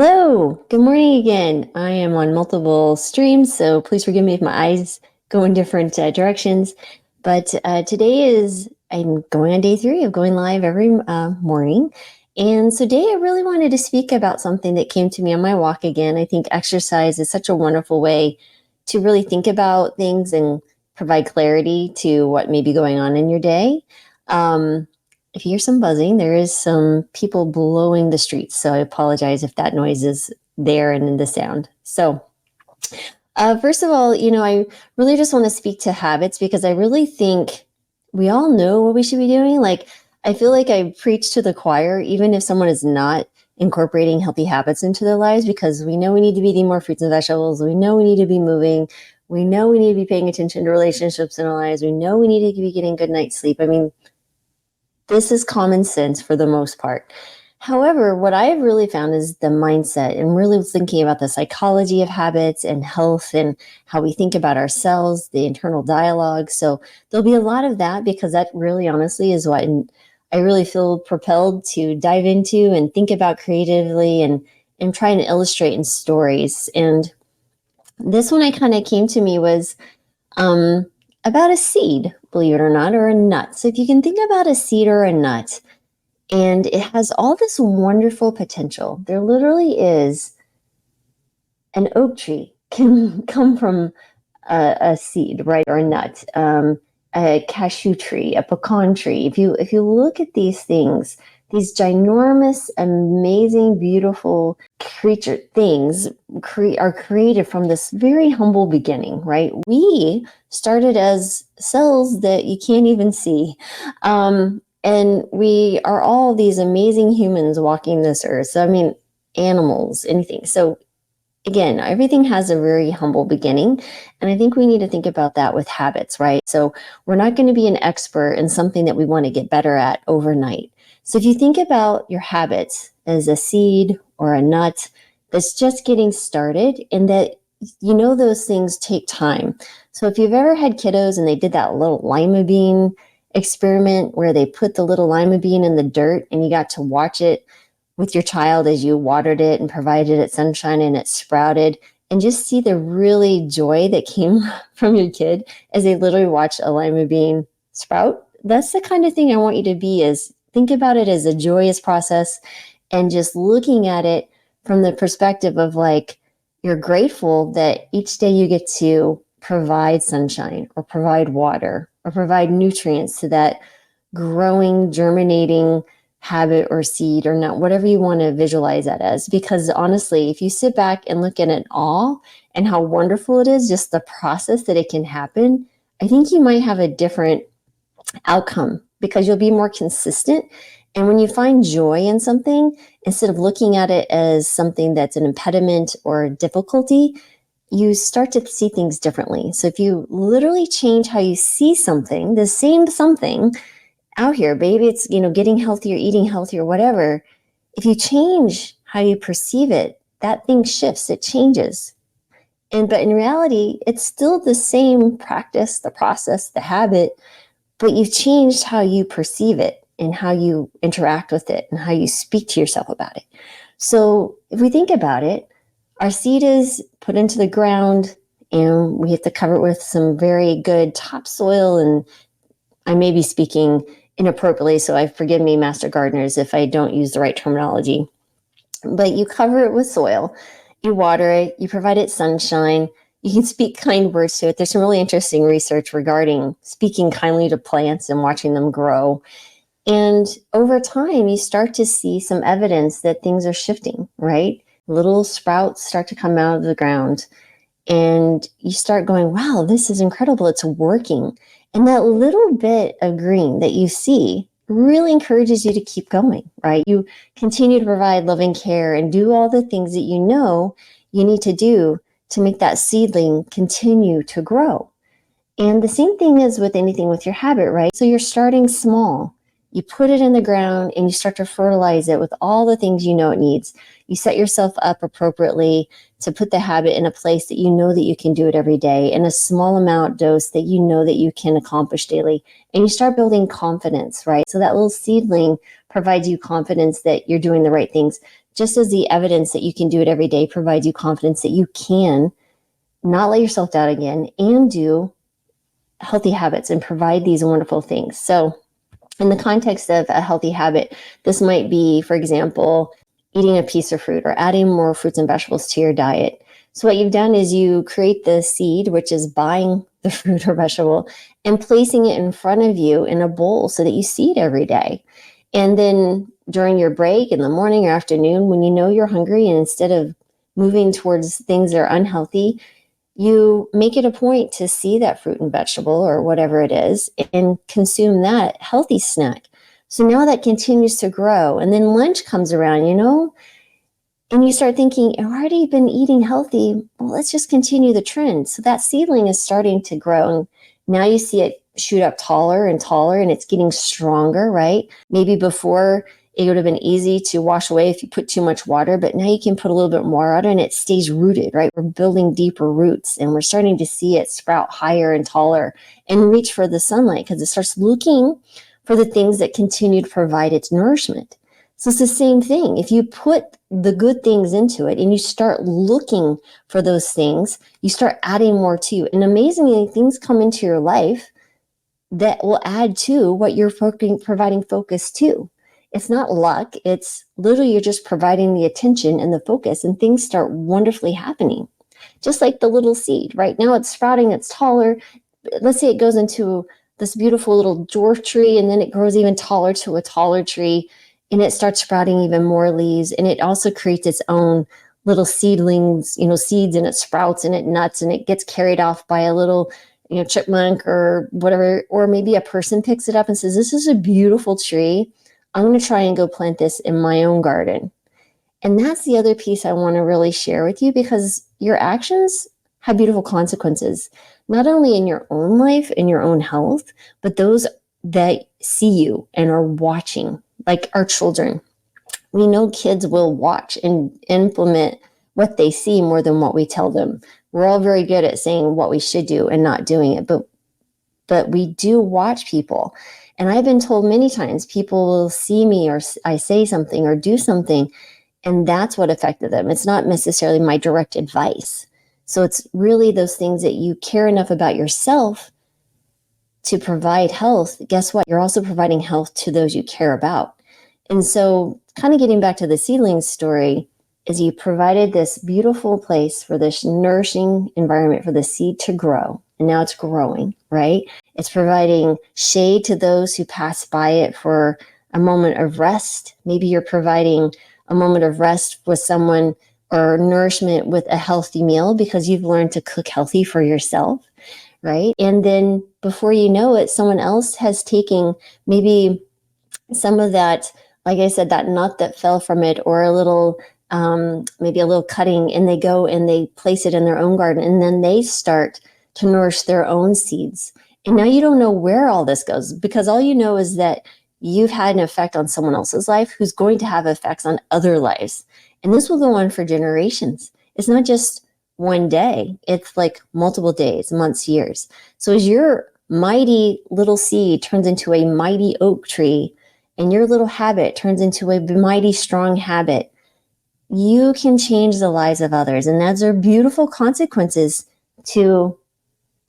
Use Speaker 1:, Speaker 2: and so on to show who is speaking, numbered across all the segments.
Speaker 1: Hello, good morning again. I am on multiple streams, so please forgive me if my eyes go in different directions. But I'm going on day 3 of going live every morning. And so today I really wanted to speak about something that came to me on my walk again. I think exercise is such a wonderful way to really think about things and provide clarity to what may be going on in your day. If you hear some buzzing, there is some people blowing the streets. So I apologize if that noise is there and in the sound. So, first of all, I really just want to speak to habits because I really think we all know what we should be doing. Like, I feel like I preach to the choir, even if someone is not incorporating healthy habits into their lives, because we know we need to be eating more fruits and vegetables. We know we need to be moving. We know we need to be paying attention to relationships in our lives. We know we need to be getting good night's sleep. I mean, this is common sense for the most part. However, what I've really found is the mindset and really thinking about the psychology of habits and health and how we think about ourselves, the internal dialogue. So there'll be a lot of that because that really honestly is what I really feel propelled to dive into and think about creatively and try and illustrate in stories. And this one I kind of came to me was about a seed, believe it or not, or a nut. So if you can think about a seed or a nut, and it has all this wonderful potential. There literally is an oak tree can come from a seed, right, or a nut. A cashew tree, a pecan tree. If you look at these things, these ginormous, amazing, beautiful creature things are created from this very humble beginning, right? We started as cells that you can't even see. And we are all these amazing humans walking this earth. So, I mean, animals, anything. So, again, everything has a very humble beginning. And I think we need to think about that with habits, right? So we're not going to be an expert in something that we want to get better at overnight. So if you think about your habits as a seed or a nut that's just getting started, and that those things take time. So if you've ever had kiddos and they did that little lima bean experiment where they put the little lima bean in the dirt and you got to watch it with your child as you watered it and provided it sunshine and it sprouted, and just see the really joy that came from your kid as they literally watched a lima bean sprout. That's the kind of thing I want you to be, is think about it as a joyous process and just looking at it from the perspective of like, you're grateful that each day you get to provide sunshine or provide water or provide nutrients to that growing, germinating habit or seed or not, whatever you want to visualize that as. Because honestly, if you sit back and look at it all and how wonderful it is, just the process that it can happen, I think you might have a different outcome because you'll be more consistent. And when you find joy in something, instead of looking at it as something that's an impediment or a difficulty, you start to see things differently. So if you literally change how you see something, the same something out here, baby, it's, getting healthier, eating healthier, whatever. If you change how you perceive it, that thing shifts, it changes. But in reality, it's still the same practice, the process, the habit, but you've changed how you perceive it and how you interact with it and how you speak to yourself about it. So if we think about it, our seed is put into the ground and we have to cover it with some very good topsoil. And I may be speaking inappropriately, so forgive me, master gardeners, if I don't use the right terminology. But you cover it with soil, you water it, you provide it sunshine, you can speak kind words to it. There's some really interesting research regarding speaking kindly to plants and watching them grow. And over time, you start to see some evidence that things are shifting, right? Little sprouts start to come out of the ground. And you start going, wow, this is incredible. It's working. And that little bit of green that you see really encourages you to keep going, right? You continue to provide loving care and do all the things that you need to do to make that seedling continue to grow. And the same thing is with anything with your habit, right? So you're starting small. You put it in the ground and you start to fertilize it with all the things you know it needs. You set yourself up appropriately to put the habit in a place that you know that you can do it every day in a small amount dose that you know that you can accomplish daily. And you start building confidence, right? So that little seedling provides you confidence that you're doing the right things. just as the evidence that you can do it every day provides you confidence that you can not let yourself down again and do healthy habits and provide these wonderful things. So in the context of a healthy habit, this might be, for example, eating a piece of fruit or adding more fruits and vegetables to your diet. So what you've done is you create the seed, which is buying the fruit or vegetable and placing it in front of you in a bowl so that you see it every day. And then during your break in the morning or afternoon, when you know you're hungry, and instead of moving towards things that are unhealthy, you make it a point to see that fruit and vegetable or whatever it is and consume that healthy snack. So now that continues to grow. And then lunch comes around, and you start thinking, I've already been eating healthy. Well, let's just continue the trend. So that seedling is starting to grow. And now you see it shoot up taller and taller, and it's getting stronger, right? Maybe before it would have been easy to wash away if you put too much water, but now you can put a little bit more water and it stays rooted, right? We're building deeper roots and we're starting to see it sprout higher and taller and reach for the sunlight because it starts looking for the things that continue to provide its nourishment. So it's the same thing. If you put the good things into it and you start looking for those things, you start adding more to you. And amazingly, things come into your life that will add to what you're providing focus to. It's not luck. It's literally you're just providing the attention and the focus, and things start wonderfully happening. Just like the little seed. Right now it's sprouting, it's taller. Let's say it goes into this beautiful little dwarf tree, and then it grows even taller to a taller tree, and it starts sprouting even more leaves, and it also creates its own little seedlings, seeds, and it sprouts and it nuts, and it gets carried off by a little chipmunk or whatever, or maybe a person picks it up and says, this is a beautiful tree. I'm going to try and go plant this in my own garden. And that's the other piece I want to really share with you, because your actions have beautiful consequences, not only in your own life, in your own health, but those that see you and are watching, like our children. We know kids will watch and implement what they see more than what we tell them. We're all very good at saying what we should do and not doing it, but we do watch people. And I've been told many times people will see me or I say something or do something, and that's what affected them. It's not necessarily my direct advice. So it's really those things that you care enough about yourself to provide health. Guess what? You're also providing health to those you care about. And so kind of getting back to the seedling story, is you provided this beautiful place for this nourishing environment for the seed to grow. And now it's growing, right? It's providing shade to those who pass by it for a moment of rest. Maybe you're providing a moment of rest with someone, or nourishment with a healthy meal because you've learned to cook healthy for yourself, right? And then before you know it, someone else has taken maybe some of that, like I said, that nut that fell from it, or a little maybe a little cutting, and they go and they place it in their own garden, and then they start to nourish their own seeds. And now you don't know where all this goes, because all you know is that you've had an effect on someone else's life who's going to have effects on other lives. And this will go on for generations. It's not just one day. It's like multiple days, months, years. So as your mighty little seed turns into a mighty oak tree, and your little habit turns into a mighty strong habit, you can change the lives of others. And those are beautiful consequences to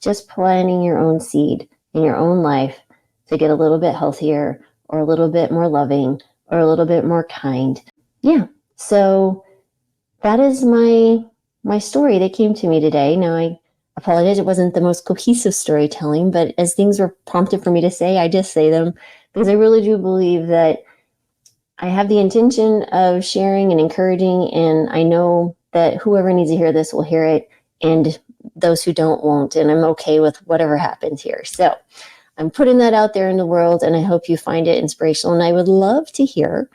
Speaker 1: just planting your own seed in your own life to get a little bit healthier, or a little bit more loving, or a little bit more kind. Yeah. So that is my story that came to me today. Now, I apologize. It wasn't the most cohesive storytelling, but as things were prompted for me to say, I just say them because I really do believe that I have the intention of sharing and encouraging, and I know that whoever needs to hear this will hear it, and those who don't won't, and I'm okay with whatever happens here. So I'm putting that out there in the world, and I hope you find it inspirational. And I would love to hear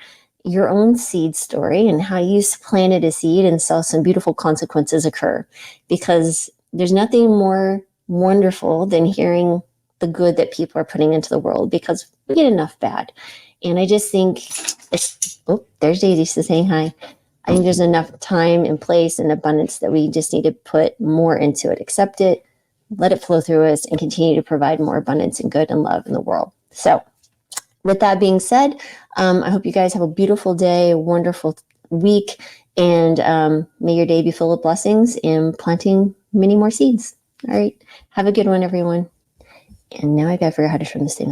Speaker 1: your own seed story and how you planted a seed and saw some beautiful consequences occur, because there's nothing more wonderful than hearing the good that people are putting into the world, because we get enough bad. And I just think there's Daisy saying hi. I think there's enough time and place and abundance that we just need to put more into it, accept it, let it flow through us, and continue to provide more abundance and good and love in the world. So with that being said, I hope you guys have a beautiful day, a wonderful week. And may your day be full of blessings and planting many more seeds. All right. Have a good one, everyone. And now I got to figure out how to turn this thing